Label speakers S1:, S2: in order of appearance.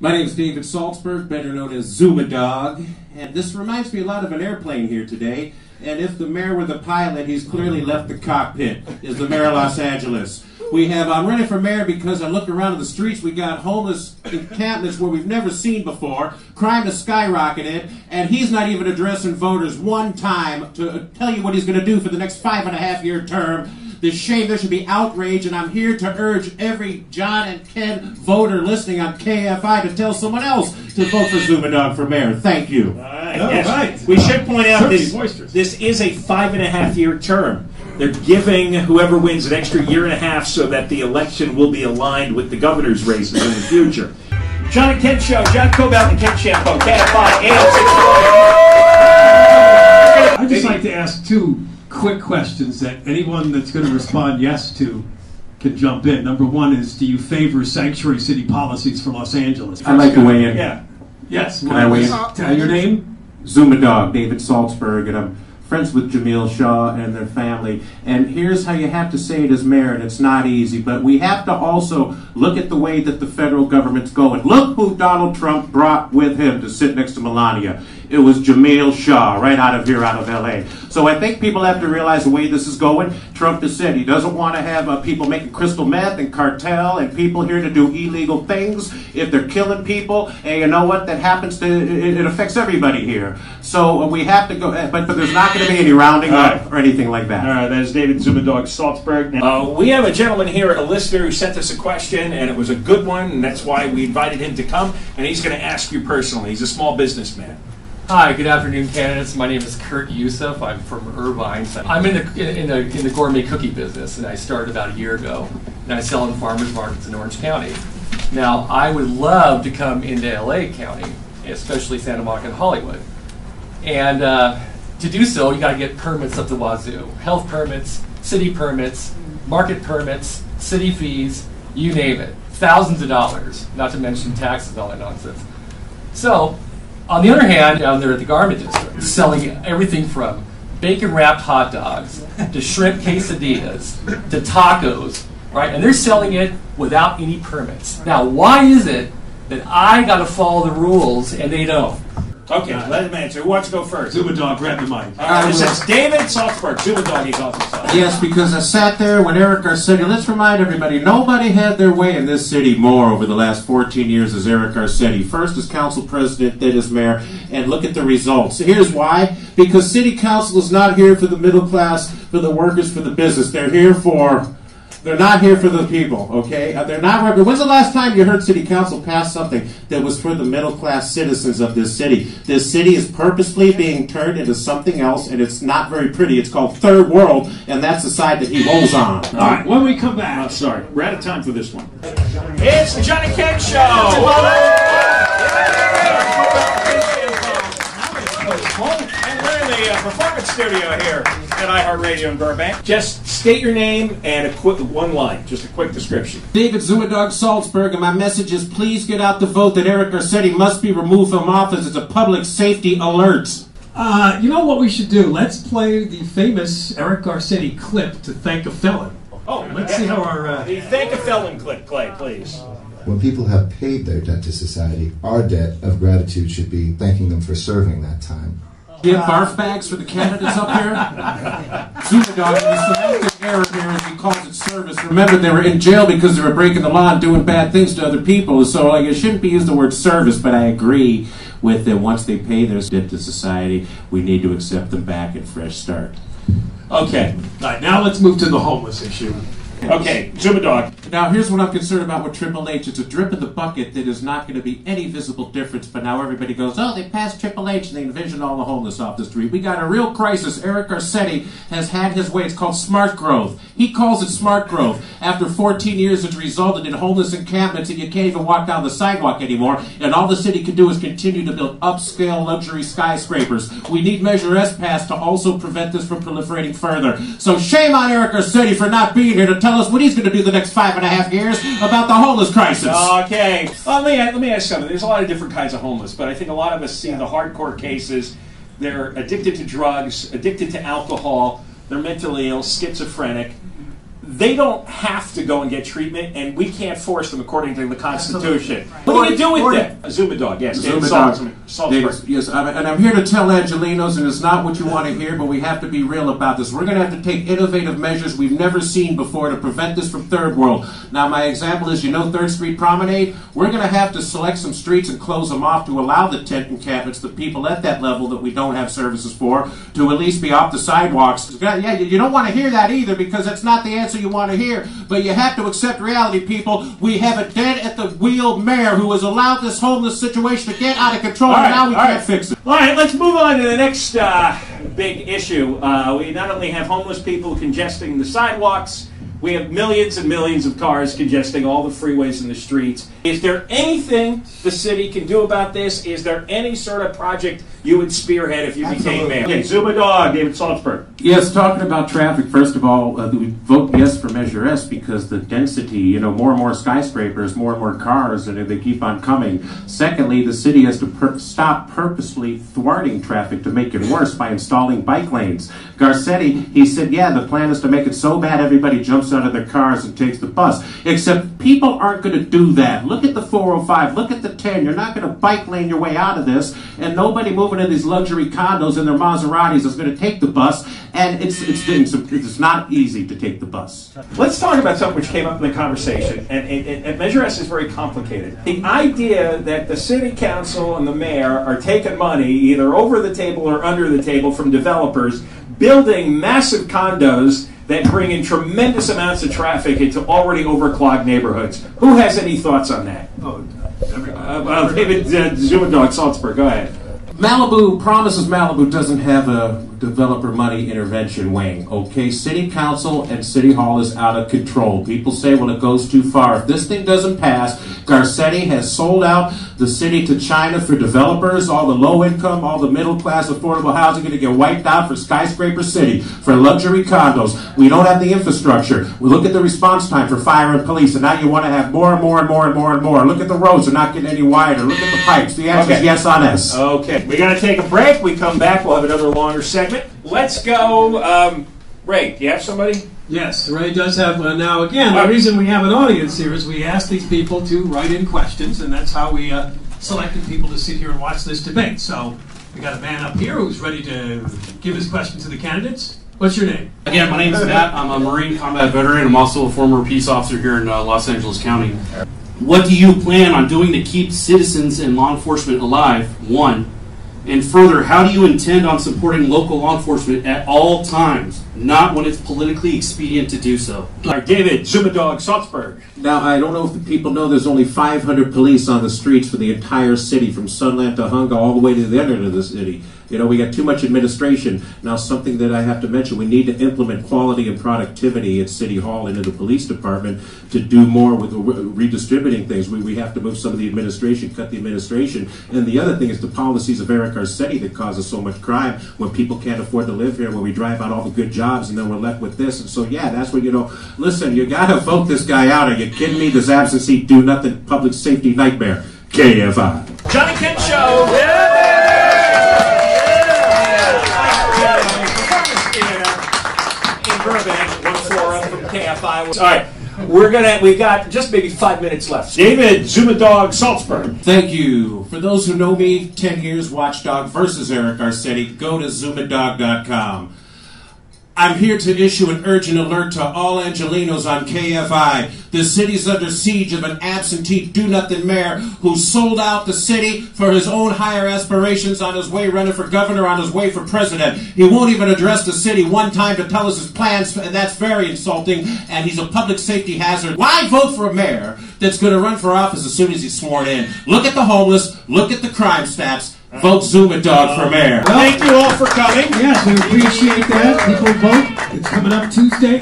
S1: My name is David Saltzberg, better known as Zuma Dogg, and this reminds me a lot of an airplane here today. And if the mayor were the pilot, he's clearly left the cockpit, is the mayor of Los Angeles. I'm running for mayor because I look around the streets, we got homeless encampments where we've never seen before, crime has skyrocketed, and he's not even addressing voters one time to tell you what he's going to do for the next 5.5-year term. There's shame, there should be outrage, and I'm here to urge every John and Ken voter listening on KFI to tell someone else to vote for Zuma Dogg for mayor. Thank you.
S2: All right. Yes. Right. We should point out this is a 5.5-year term. They're giving whoever wins an extra 1.5 years so that the election will be aligned with the governor's races in the future. John and Ken Show, John Cobalt and Ken Champo, KFI, AM6.
S3: I'd just like to ask two quick questions that anyone that's going to respond yes to can jump in. Number one is, do you favor sanctuary city policies for Los Angeles?
S1: I'd like to weigh in.
S3: Yeah. Yes.
S1: Can I weigh in?
S3: Tell your name?
S1: Zuma Dogg, David Saltzberg, and I'm friends with Jamil Shaw and their family. And here's how you have to say it as mayor, and it's not easy, but we have to also look at the way that the federal government's going. Look who Donald Trump brought with him to sit next to Melania. It was Jamil Shaw, right out of here, out of L.A. So I think people have to realize the way this is going. Trump has said he doesn't want to have people making crystal meth and cartel and people here to do illegal things. If they're killing people, and you know what, that happens to, it affects everybody here. So we have to go, but there's not going to be any rounding up or anything like that.
S2: All right, that is David Zuma Dogg Saltzberg. We have a gentleman here, a listener, who sent us a question, and it was a good one, and that's why we invited him to come, and he's going to ask you personally. He's a small businessman.
S4: Hi, good afternoon, candidates. My name is Kurt Yusuf. I'm from Irvine. I'm in the gourmet cookie business, and I started about 1 year ago. And I sell in farmers markets in Orange County. Now, I would love to come into LA County, especially Santa Monica and Hollywood. And to do so, you got to get permits up the wazoo: health permits, city permits, market permits, city fees, you name it, thousands of dollars. Not to mention taxes and all that nonsense. So, on the other hand, down there at the garment district, selling everything from bacon-wrapped hot dogs to shrimp quesadillas to tacos, right? And they're selling it without any permits. Now, why is it that I got to follow the rules and they don't?
S2: Okay, let him answer. Who wants to go first?
S3: Zuma Dogg, grab the mic.
S2: This is David Saltzberg. Zuma Dogg, he's off the side.
S1: Yes, because I sat there when Eric Garcetti, let's remind everybody, nobody had their way in this city more over the last 14 years as Eric Garcetti. First as council president, then as mayor, and look at the results. Here's why. Because city council is not here for the middle class, for the workers, for the business. They're not here for the people, okay? They're not. When's the last time you heard city council pass something that was for the middle class citizens of this city? This city is purposely being turned into something else, and it's not very pretty. It's called third world, and that's the side that he rolls on.
S3: All right, when we come back.
S2: Sorry, we're out of time for this one. It's the John and Ken Show! And we're in the performance studio here at iHeartRadio in Burbank. Just state your name and a quick one line, just a quick description.
S1: David Zuma Dogg Saltzberg, and my message is please get out the vote that Eric Garcetti must be removed from office. It's a public safety alert.
S3: You know what we should do? Let's play the famous Eric Garcetti clip to thank a felon.
S2: Oh,
S3: let's see how our...
S2: The thank a felon clip, play, please.
S5: When people have paid their debt to society, our debt of gratitude should be thanking them for serving that time.
S1: Do you have barf bags for the candidates up here? Zuma Dogg, the semantic error here, as he calls it, service. Remember, they were in jail because they were breaking the law and doing bad things to other people. So, it shouldn't be used the word service, but I agree with that. Once they pay their debt to society, we need to accept them back and fresh start.
S2: Okay.
S3: All right, now let's move to the homeless issue.
S2: Okay, Zuma Dogg.
S1: Now, here's what I'm concerned about with Triple H. It's a drip in the bucket that is not going to be any visible difference, but now everybody goes, oh, they passed Triple H and they envisioned all the homeless off the street. We got a real crisis. Eric Garcetti has had his way. It's called smart growth. He calls it smart growth. After 14 years, it's resulted in homeless encampments and you can't even walk down the sidewalk anymore, and all the city can do is continue to build upscale luxury skyscrapers. We need Measure S passed to also prevent this from proliferating further. So shame on Eric Garcetti for not being here to tell us what he's going to do the next 5.5 years about the homeless crisis.
S2: Okay. Well, let me ask something. There's a lot of different kinds of homeless, but I think a lot of us see the hardcore cases. They're addicted to drugs, addicted to alcohol, they're mentally ill, schizophrenic. they don't have to go and get treatment, and we can't force them according to the Constitution. What do you do with that? Zuma Dogg, yes.
S1: Zuma Dogg. Yes, and I'm here to tell Angelenos, and it's not what you want to hear, but we have to be real about this. We're going to have to take innovative measures we've never seen before to prevent this from third world. Now, my example is, 3rd Street Promenade? We're going to have to select some streets and close them off to allow the tent encampments, the people at that level that we don't have services for, to at least be off the sidewalks. Yeah, you don't want to hear that either, because that's not the answer you want to hear. But you have to accept reality, people. We have a dead-at-the-wheel mayor who has allowed this homeless situation to get out of control, and now we can't fix it.
S2: All right, let's move on to the next big issue. We not only have homeless people congesting the sidewalks, we have millions and millions of cars congesting all the freeways and the streets. Is there anything the city can do about this? Is there any sort of project you would spearhead if you became mayor? Okay, Zuma Dogg, David Saltzberg.
S1: Yes, talking about traffic, first of all, we vote yes for Measure S because the density, more and more skyscrapers, more and more cars, and they keep on coming. Secondly, the city has to stop purposely thwarting traffic to make it worse by installing bike lanes. Garcetti, he said, yeah, the plan is to make it so bad everybody jumps out of their cars and takes the bus. Except people aren't going to do that. Look at the 405, look at the 10. You're not going to bike lane your way out of this, and nobody moving in these luxury condos in their Maseratis is going to take the bus, and it's not easy to take the bus.
S2: Let's talk about something which came up in the conversation, and Measure S is very complicated. The idea that the city council and the mayor are taking money either over the table or under the table from developers, building massive condos that bring in tremendous amounts of traffic into already overclogged neighborhoods. Who has any thoughts on that? David Zuma Dogg, Saltzberg, go ahead.
S1: Promises Malibu doesn't have a developer money intervention wing, okay? City council and city hall is out of control. People say, well, it goes too far. If this thing doesn't pass, Garcetti has sold out the city to China for developers. All the low income, all the middle class affordable housing going to get wiped out for skyscraper city, for luxury condos. We don't have the infrastructure. We look at the response time for fire and police, and now you want to have more and more and more and more and more. Look at the roads, they're not getting any wider. Look at the pipes. The answer is yes on S.
S2: Okay, we're going to take a break. We come back, we'll have another longer segment. Let's go. Ray, do you have somebody?
S3: Yes, Ray does have one. Now, again, the reason we have an audience here is we ask these people to write in questions, and that's how we selected people to sit here and watch this debate. So we got a man up here who's ready to give his question to the candidates. What's your name?
S6: Again, my name is Matt. I'm a Marine combat veteran. I'm also a former peace officer here in Los Angeles County. What do you plan on doing to keep citizens and law enforcement alive? One. And further, how do you intend on supporting local law enforcement at all times, not when it's politically expedient to do so?
S2: All right, David, Zuma Dogg, Saltzberg.
S1: Now, I don't know if the people know there's only 500 police on the streets for the entire city, from Sunland to Hunga all the way to the end of the city. We got too much administration. Now, something that I have to mention, we need to implement quality and productivity at City Hall and in the police department to do more with redistributing things. We have to move some of the administration, cut the administration. And the other thing is the policies of Eric Garcetti that causes so much crime when people can't afford to live here, when we drive out all the good jobs and then we're left with this. And so, yeah, that's where, listen, you got to vote this guy out. Are you kidding me? This absentee do-nothing public safety nightmare. KFI.
S2: Johnny Kent Show. Yeah. Burbank, one floor up from KFI. All right, we've got just maybe 5 minutes left. David, Zuma Dogg, Saltzberg.
S1: Thank you. For those who know me, 10 years Watchdog versus Eric Garcetti, go to zumadog.com. I'm here to issue an urgent alert to all Angelenos on KFI. The city's under siege of an absentee do-nothing mayor who sold out the city for his own higher aspirations on his way running for governor, on his way for president. He won't even address the city one time to tell us his plans, and that's very insulting, and he's a public safety hazard. Why vote for a mayor that's going to run for office as soon as he's sworn in? Look at the homeless, look at the crime stats. Vote Zuma Dogg for mayor.
S2: Well, thank you all for coming.
S3: Yes, we appreciate that. People vote. It's coming up Tuesday.